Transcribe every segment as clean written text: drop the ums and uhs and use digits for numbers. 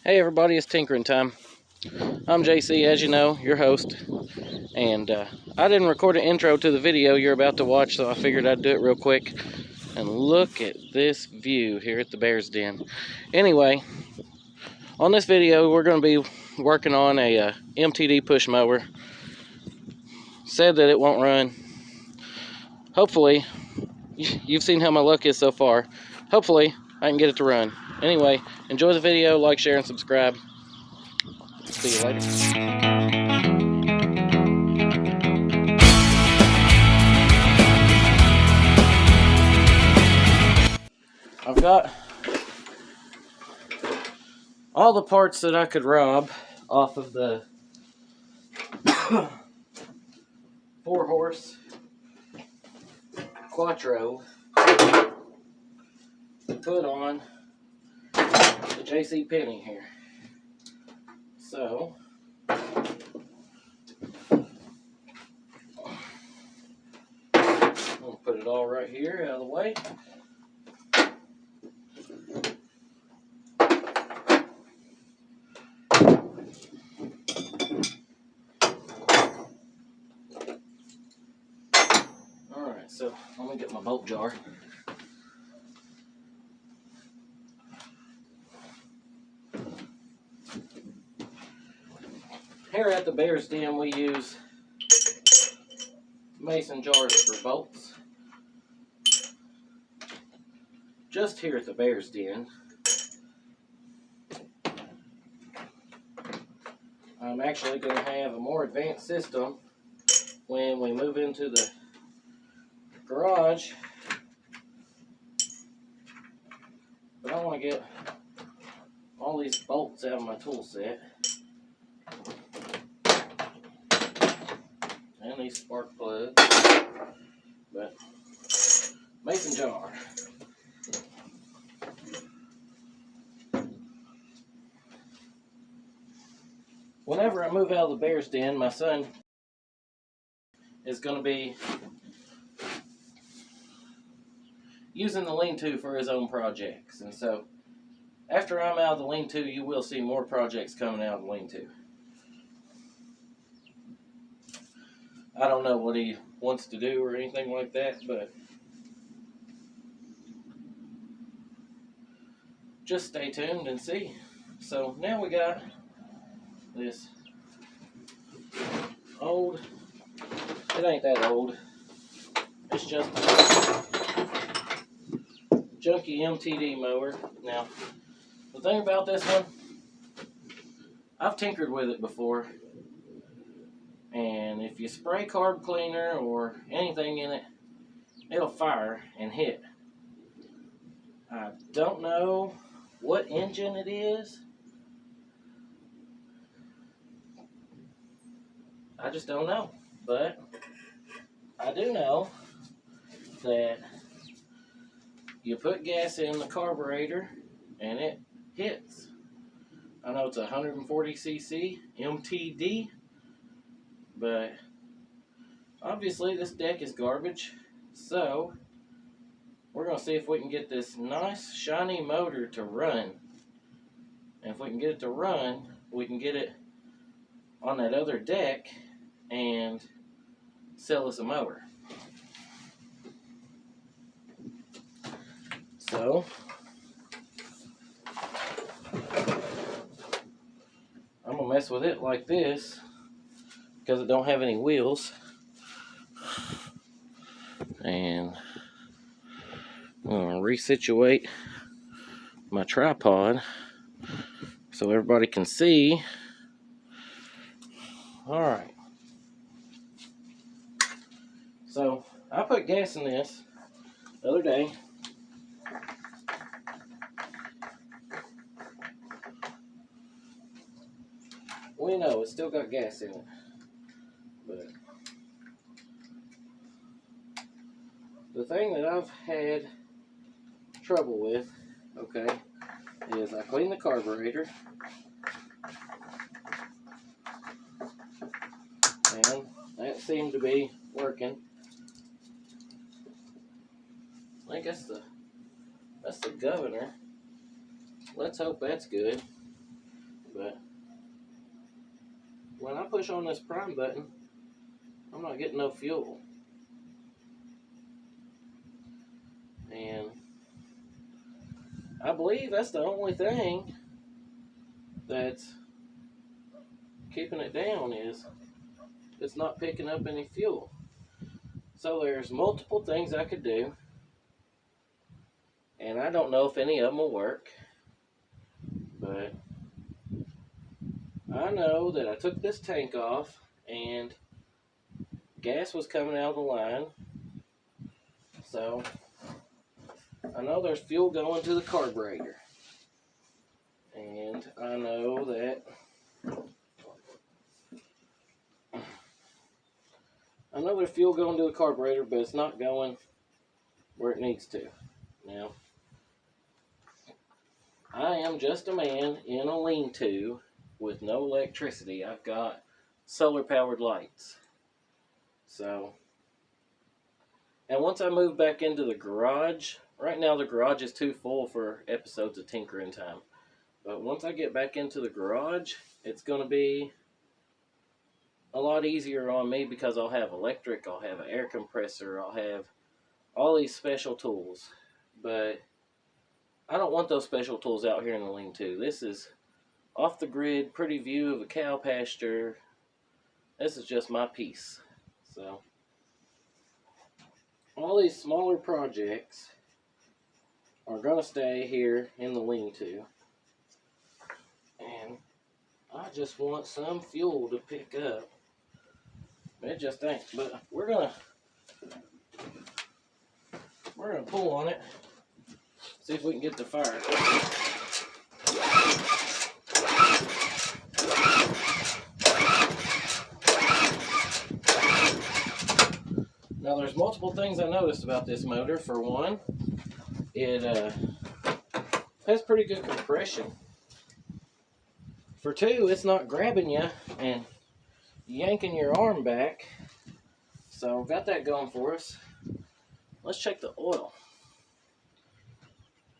Hey everybody, it's Tinkerin time. I'm JC, as you know, your host, and I didn't record an intro to the video you're about to watch, so I figured I'd do it real quick. And look at this view here at the Bear's Den. Anyway, on this video we're going to be working on a MTD push mower. Said that it won't run. Hopefully, you've seen how my luck is so far. Hopefully, I can get it to run. Anyway, enjoy the video, like, share, and subscribe. See you later. I've got all the parts that I could rob off of the 4-horse Quattro to put on the JC Penny here. So I'll put it all right here out of the way. Alright, so let me get my bolt jar. Here at the Bear's Den we use mason jars for bolts. Just here at the Bear's Den, I'm actually going to have a more advanced system when we move into the garage. But I want to get all these bolts out of my tool set. And these spark plugs. But mason jar. Whenever I move out of the Bear's Den, my son is going to be using the lean-to for his own projects. And so, after I'm out of the lean-to, you will see more projects coming out of the lean-to. I don't know what he wants to do or anything like that, but just stay tuned and see. So, now we got this old, it ain't that old, it's just junky MTD mower. Now, the thing about this one, I've tinkered with it before, and if you spray carb cleaner or anything in it, it'll fire and hit. I don't know what engine it is. I just don't know, but I do know that you put gas in the carburetor and it hits. I know it's 140 cc MTD, but obviously this deck is garbage, so we're going to see if we can get this nice shiny motor to run. And if we can get it to run, we can get it on that other deck and sell us a mower. So I'm gonna mess with it like this because it don't have any wheels, and I'm gonna resituate my tripod so everybody can see. Alright, so I put gas in this the other day. We know it's still got gas in it, but the thing that I've had trouble with, okay, is I clean the carburetor, and that seemed to be working. I think that's the governor. Let's hope that's good. But when I push on this prime button, I'm not getting no fuel. And I believe that's the only thing that's keeping it down, is it's not picking up any fuel. So there's multiple things I could do, and I don't know if any of them will work, but I know that I took this tank off and gas was coming out of the line. So I know there's fuel going to the carburetor, and I know that there's fuel going to the carburetor, but it's not going where it needs to. Now, I am just a man in a lean-to with no electricity. I've got solar-powered lights. So, and once I move back into the garage, right now the garage is too full for episodes of Tinkerin time. But once I get back into the garage, it's going to be a lot easier on me, because I'll have electric, I'll have an air compressor, I'll have all these special tools. But I don't want those special tools out here in the lean-to. This is off the grid, pretty view of a cow pasture. This is just my piece. So all these smaller projects are going to stay here in the lean-to. And I just want some fuel to pick up. It just ain't. But we're gonna pull on it. See if we can get the fire. Now there's multiple things I noticed about this motor. For one, it has pretty good compression. For two, it's not grabbing you and yanking your arm back. So got that going for us. Let's check the oil.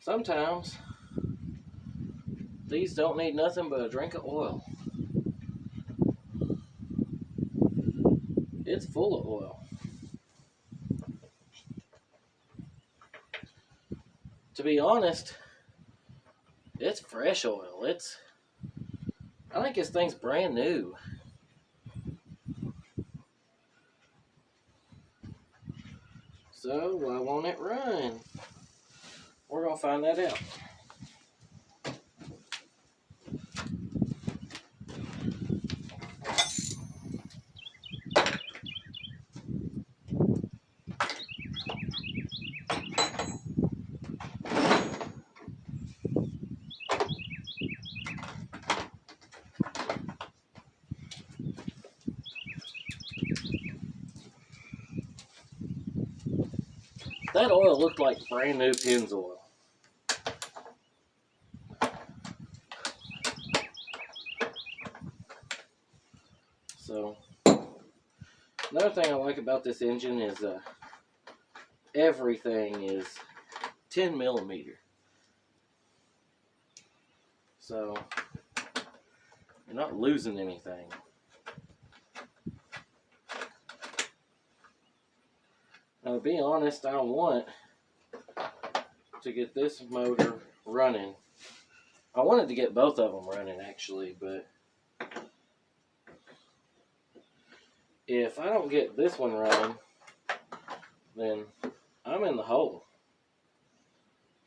Sometimes these don't need nothing but a drink of oil. It's full of oil. To be honest, it's fresh oil. I think this thing's brand new. So why won't it run? We're gonna find that out. That oil looked like brand new Pennzoil. So, another thing I like about this engine is everything is 10 millimeter. So, you're not losing anything. Now, to be honest, I want to get this motor running. I wanted to get both of them running, actually, but if I don't get this one running, then I'm in the hole.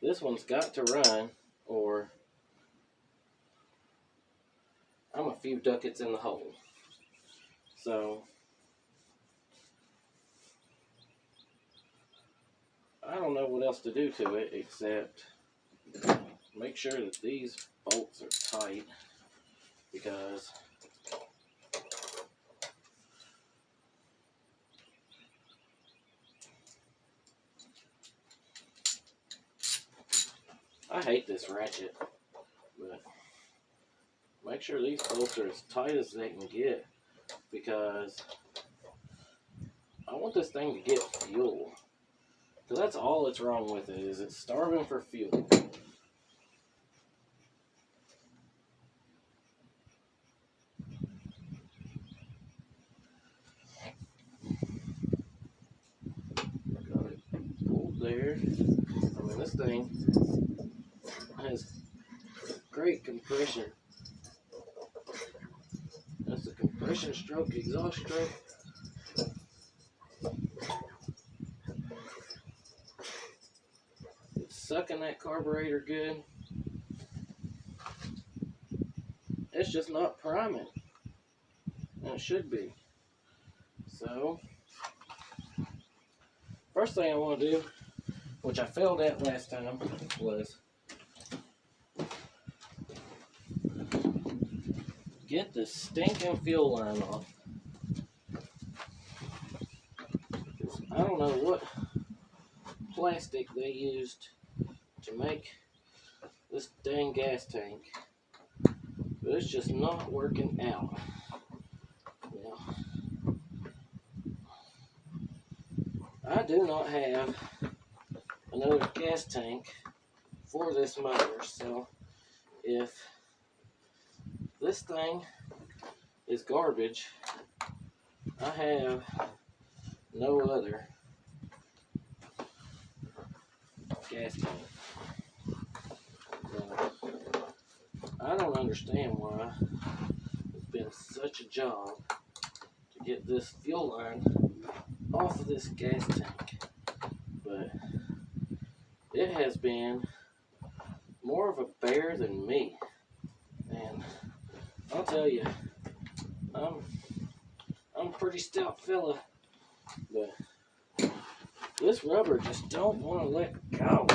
This one's got to run, or I'm a few ducats in the hole. So I don't know what else to do to it except make sure that these bolts are tight, because I hate this ratchet, but make sure these bolts are as tight as they can get, because I want this thing to get fuel. Because that's all that's wrong with it, is it's starving for fuel. there. I mean, this thing has great compression. That's a compression stroke, exhaust stroke. It's sucking that carburetor good. It's just not priming. And it should be. So, first thing I want to do, which I failed at last time, was get the stinking fuel line off. I don't know what plastic they used to make this dang gas tank, but it's just not working out. Now, I do not have another gas tank for this motor, so if this thing is garbage, I have no other gas tank. I don't understand why it's been such a job to get this fuel line off of this gas tank, but it has been more of a bear than me. And I'll tell you, I'm a pretty stout fella, but this rubber just don't want to let go.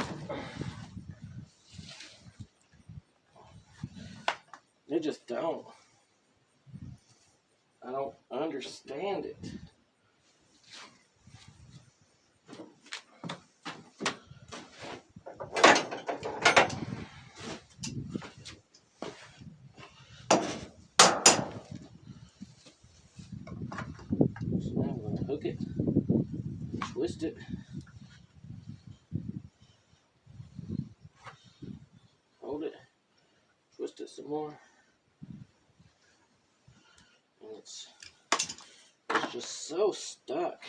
It just don't. I don't understand it. So now I'm going to hook it, twist it, hold it, twist it some more. And it's just so stuck.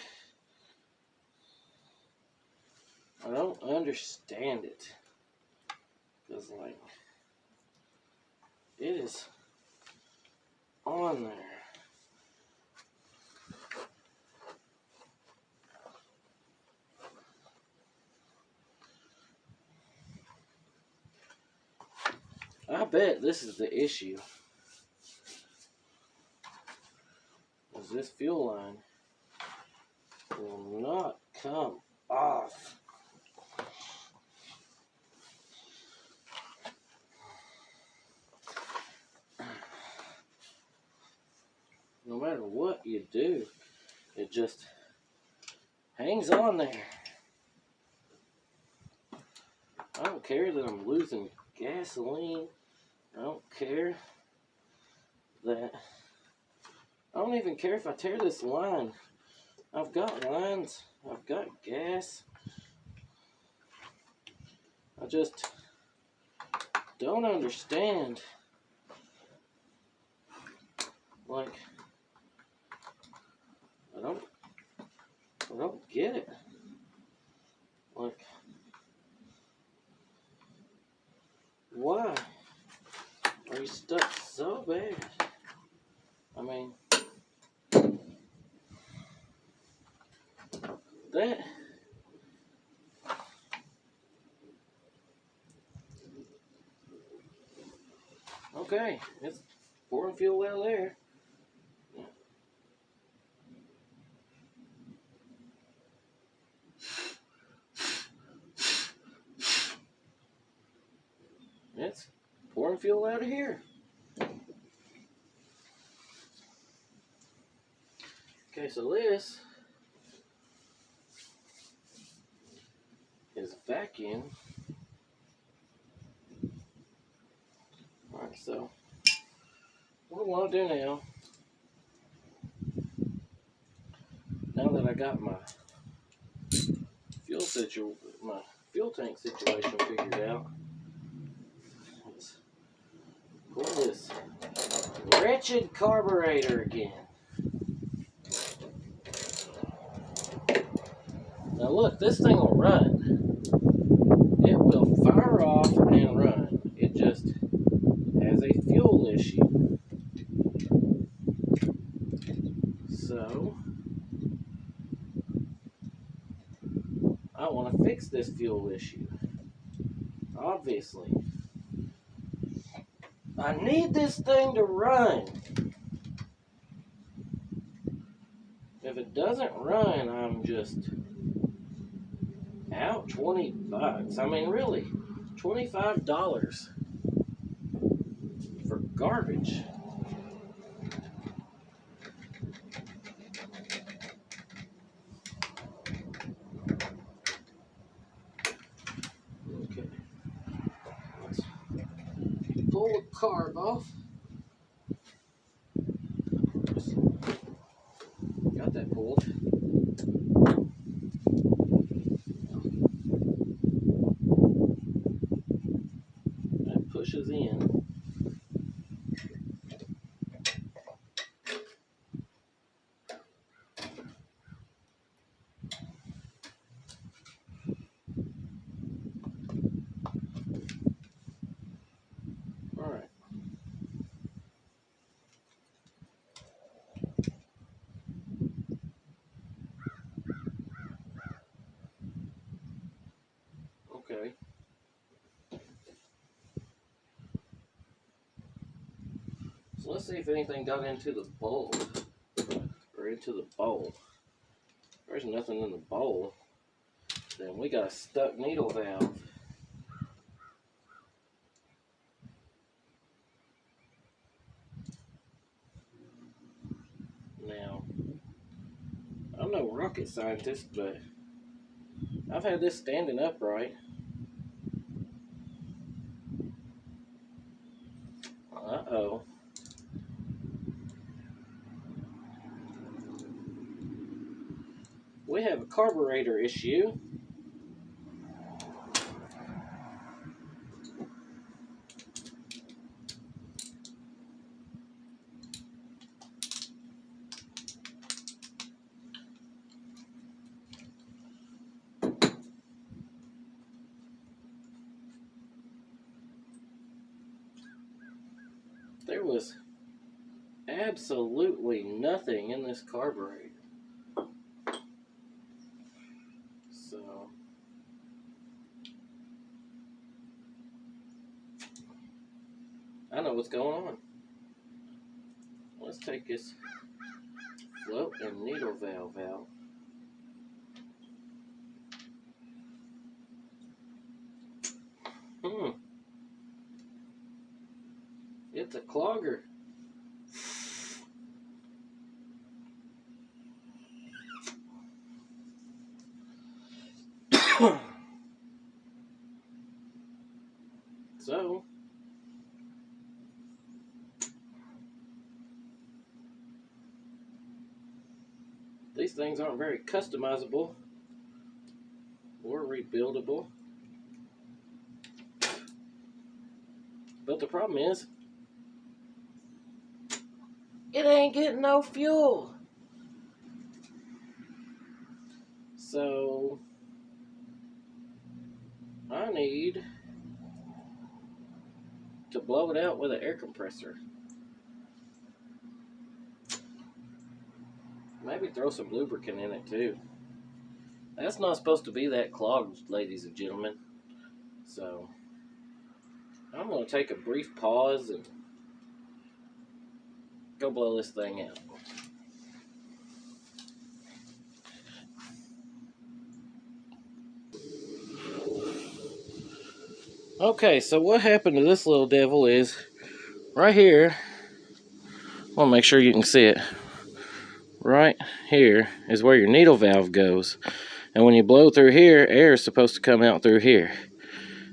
I don't understand it. Because, like, it is on there. I bet this is the issue. Is this fuel line will not come off. No matter what you do, it just hangs on there. I don't care that I'm losing gasoline. I don't care that, I don't even care if I tear this line. I've got lines, I've got gas. I just don't understand. Like, I don't get it. Like, why are you stuck so bad? I mean, that okay, it's pouring fuel out there. It's pouring fuel out of here. Okay, so this is vacuum. Alright, so what I want to do now that I got my fuel tank situation figured out, is pull this wretched carburetor again. Now Now look, this thing will run. It will fire off and run. It just has a fuel issue. So I want to fix this fuel issue. Obviously. I need this thing to run. If it doesn't run, I'm just out $20. I mean, really, $25 for garbage. Okay, let's pull the carb off. Got that pulled. That pushes in. Alright. Okay. So let's see if anything got into the bulb or into the bowl. There's nothing in the bowl. Then we got a stuck needle valve. Now, I'm no rocket scientist, but I've had this standing upright. Uh-oh. We have a carburetor issue. There was absolutely nothing in this carburetor. So I know what's going on. Let's take this float and needle valve out. It's a clogger. So these things aren't very customizable or rebuildable. But the problem is, it ain't getting no fuel. So I need to blow it out with an air compressor. Maybe throw some lubricant in it too. That's not supposed to be that clogged, ladies and gentlemen. So I'm going to take a brief pause and go blow this thing out. Okay, so what happened to this little devil is right here. I want to make sure you can see it. Right here is where your needle valve goes. And when you blow through here, air is supposed to come out through here.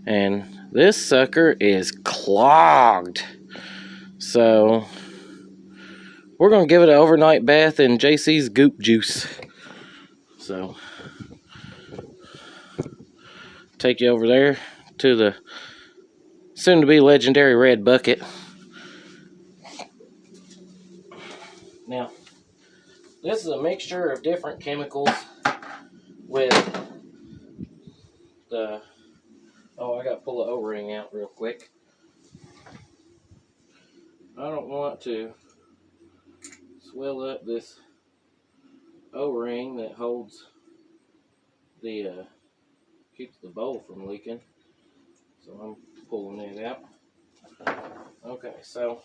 And this sucker is clogged. So we're going to give it an overnight bath in JC's goop juice. So take you over there to the soon-to-be legendary red bucket. Now, this is a mixture of different chemicals with the, oh, I got to pull the O-ring out real quick. I don't want to swell up this O-ring that holds the, keeps the bowl from leaking. So I'm pulling it out. Okay, so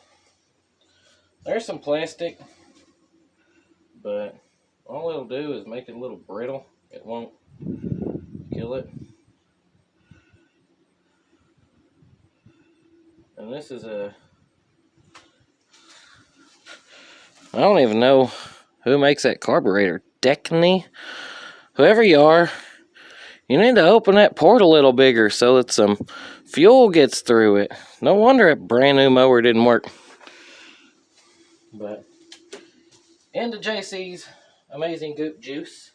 there's some plastic, but all it'll do is make it a little brittle. It won't kill it. And this is a, I don't even know who makes that carburetor. Deckney? Whoever you are, you need to open that port a little bigger so that some fuel gets through it. No wonder a brand new mower didn't work. But into JC's amazing goop juice.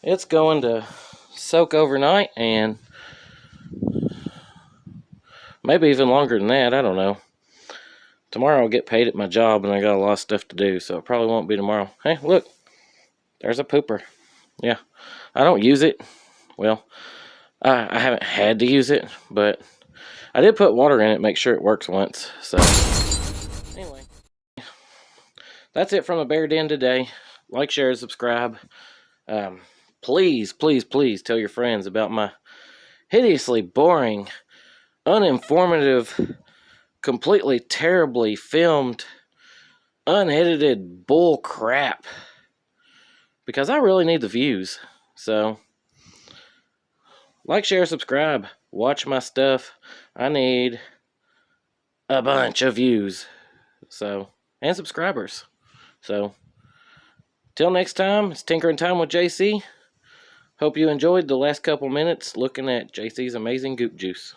It's going to soak overnight and maybe even longer than that. I don't know. Tomorrow I'll get paid at my job and I got a lot of stuff to do, so it probably won't be tomorrow. Hey, look. There's a pooper. Yeah. I don't use it. Well, I haven't had to use it, but I did put water in it, make sure it works once. So, anyway. That's it from a bear den today. Like, share, subscribe. Please, please, please tell your friends about my hideously boring, uninformative, completely terribly filmed, unedited bull crap. Because I really need the views. So, like, share, subscribe. Watch my stuff. I need a bunch of views. So, and subscribers. So, till next time, it's Tinkerin' Time with JC. Hope you enjoyed the last couple minutes looking at JC's amazing goop juice.